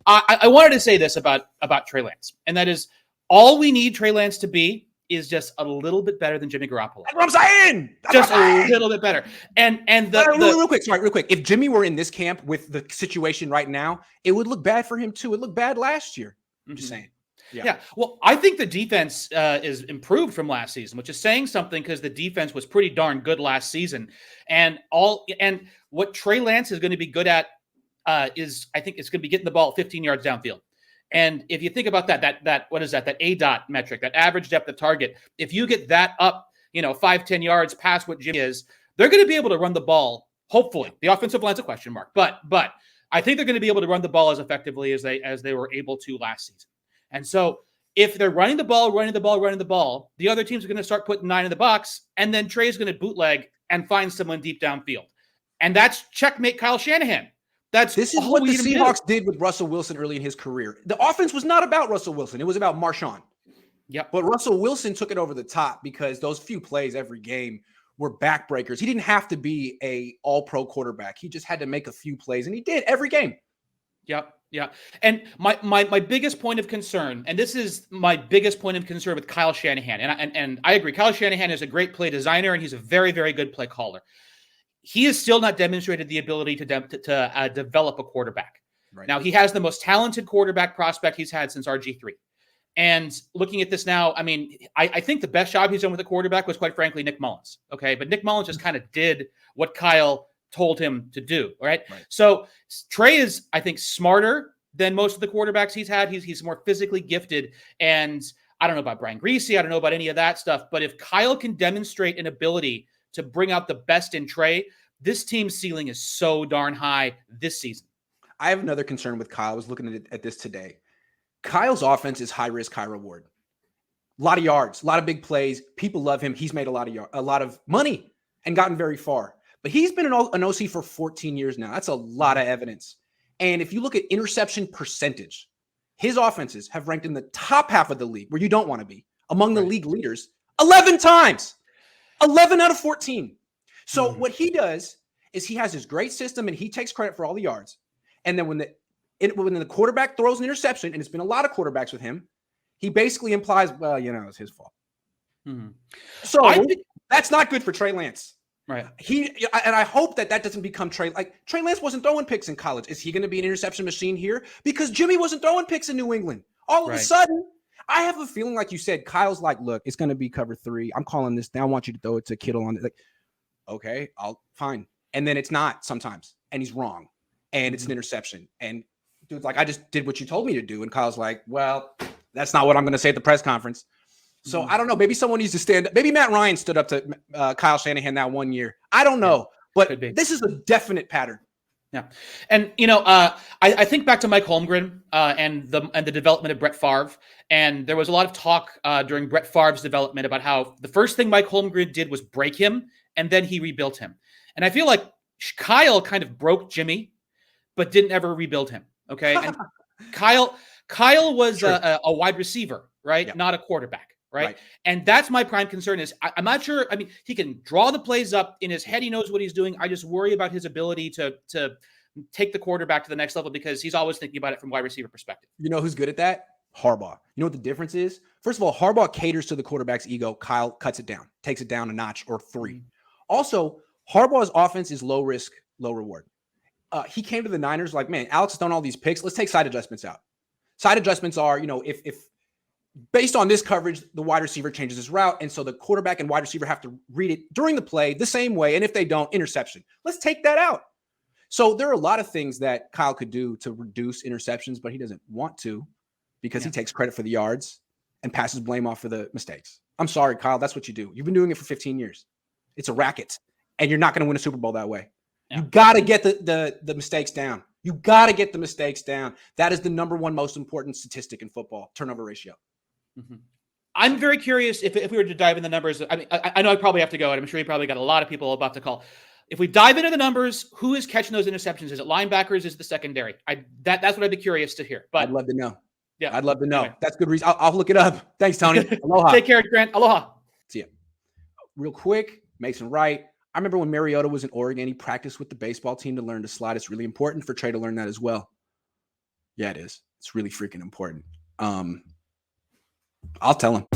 I wanted to say this about Trey Lance, and that is all we need Trey Lance to be is just a little bit better than Jimmy Garoppolo. That's what I'm saying. Just a little bit better. And real quick. If Jimmy were in this camp with the situation right now, it would look bad for him too. It looked bad last year. I'm just saying. Yeah. Well, I think the defense is improved from last season, which is saying something because the defense was pretty darn good last season. And what Trey Lance is going to be good at is, I think, it's going to be getting the ball 15 yards downfield. And if you think about that what is that ADOT metric, that average depth of target, if you get that up, 5-10 yards past what Jimmy is, they're going to be able to run the ball. Hopefully, the offensive line's a question mark, but I think they're going to be able to run the ball as effectively as they were able to last season. And so if they're running the ball, the other teams are going to start putting 9 in the box, and then Trey's going to bootleg and find someone deep downfield. And that's checkmate Kyle Shanahan. This is what the Seahawks did with Russell Wilson early in his career. The offense was not about Russell Wilson. It was about Marshawn. Yep. But Russell Wilson took it over the top because those few plays every game were backbreakers. He didn't have to be a all-pro quarterback. He just had to make a few plays, and he did every game. Yep. Yeah. And my biggest point of concern, and this is my biggest point of concern with Kyle Shanahan, and I agree, Kyle Shanahan is a great play designer, and he's a very, very good play caller. He has still not demonstrated the ability to develop a quarterback. Right. Now, he has the most talented quarterback prospect he's had since RG3. And looking at this now, I mean, I think the best job he's done with a quarterback was, quite frankly, Nick Mullins. Okay. But Nick Mullins just kind of did what Kyle told him to do. Right. So Trey is, I think, smarter than most of the quarterbacks he's had. He's more physically gifted. And I don't know about Brian Greasy. I don't know about any of that stuff. But if Kyle can demonstrate an ability to bring out the best in Trey, this team's ceiling is so darn high this season. I have another concern with Kyle. I was looking at this today. Kyle's offense is high risk, high reward. A lot of yards, a lot of big plays. People love him. He's made a lot of money and gotten very far. But he's been an OC for 14 years now. That's a lot of evidence. And if you look at interception percentage, his offenses have ranked in the top half of the league, where you don't want to be, among the league leaders 11 times. 11 out of 14. So what he does is he has his great system, and he takes credit for all the yards. And then when the quarterback throws an interception, and it's been a lot of quarterbacks with him, he basically implies, well, it's his fault. Mm-hmm. So that's not good for Trey Lance. Right. I hope that doesn't become Trey. Like, Trey Lance wasn't throwing picks in college. Is he going to be an interception machine here? Because Jimmy wasn't throwing picks in New England. All of a sudden, I have a feeling, like you said, Kyle's like, look, it's going to be cover 3. I'm calling this. Now I want you to throw it to Kittle on it. Like, okay, fine. And then it's not sometimes, and he's wrong, and it's an interception. And dude's like, I just did what you told me to do. And Kyle's like, well, that's not what I'm going to say at the press conference. So I don't know. Maybe someone needs to stand up. Maybe Matt Ryan stood up to Kyle Shanahan that one year. I don't know, but this is a definite pattern. Yeah. And, I think back to Mike Holmgren and the development of Brett Favre. And there was a lot of talk during Brett Favre's development about how the first thing Mike Holmgren did was break him, and then he rebuilt him. And I feel like Kyle kind of broke Jimmy, but didn't ever rebuild him. Okay. And Kyle was a wide receiver, right? Not a quarterback. Right. And that's my prime concern is I'm not sure. I mean, he can draw the plays up in his head. He knows what he's doing. I just worry about his ability to take the quarterback to the next level, because he's always thinking about it from wide receiver perspective. You know who's good at that? Harbaugh. You know what the difference is? First of all, Harbaugh caters to the quarterback's ego. Kyle cuts it down, takes it down a notch or 3. Mm-hmm. Also, Harbaugh's offense is low risk, low reward. He came to the Niners like, man, Alex has done all these picks. Let's take side adjustments out. Side adjustments are, if based on this coverage, the wide receiver changes his route. And so the quarterback and wide receiver have to read it during the play the same way. And if they don't, interception. Let's take that out. So there are a lot of things that Kyle could do to reduce interceptions, but he doesn't want to, because he takes credit for the yards and passes blame off for the mistakes. I'm sorry, Kyle. That's what you do. You've been doing it for 15 years. It's a racket, and you're not going to win a Super Bowl that way. Yeah. You got to get the mistakes down. You got to get the mistakes down. That is the number one most important statistic in football, turnover ratio. Mm-hmm. I'm very curious if we were to dive in the numbers. I mean, I know I probably have to go, and I'm sure you probably got a lot of people about to call. If we dive into the numbers, who is catching those interceptions? Is it linebackers? Is it the secondary? That's what I'd be curious to hear. But I'd love to know. Yeah, I'd love to know. Anyway. That's good reason. I'll look it up. Thanks, Tony. Aloha. Take care, Grant. Aloha. See ya. Real quick, Mason Wright. I remember when Mariota was in Oregon, he practiced with the baseball team to learn to slide. It's really important for Trey to learn that as well. Yeah, it is. It's really freaking important. I'll tell him.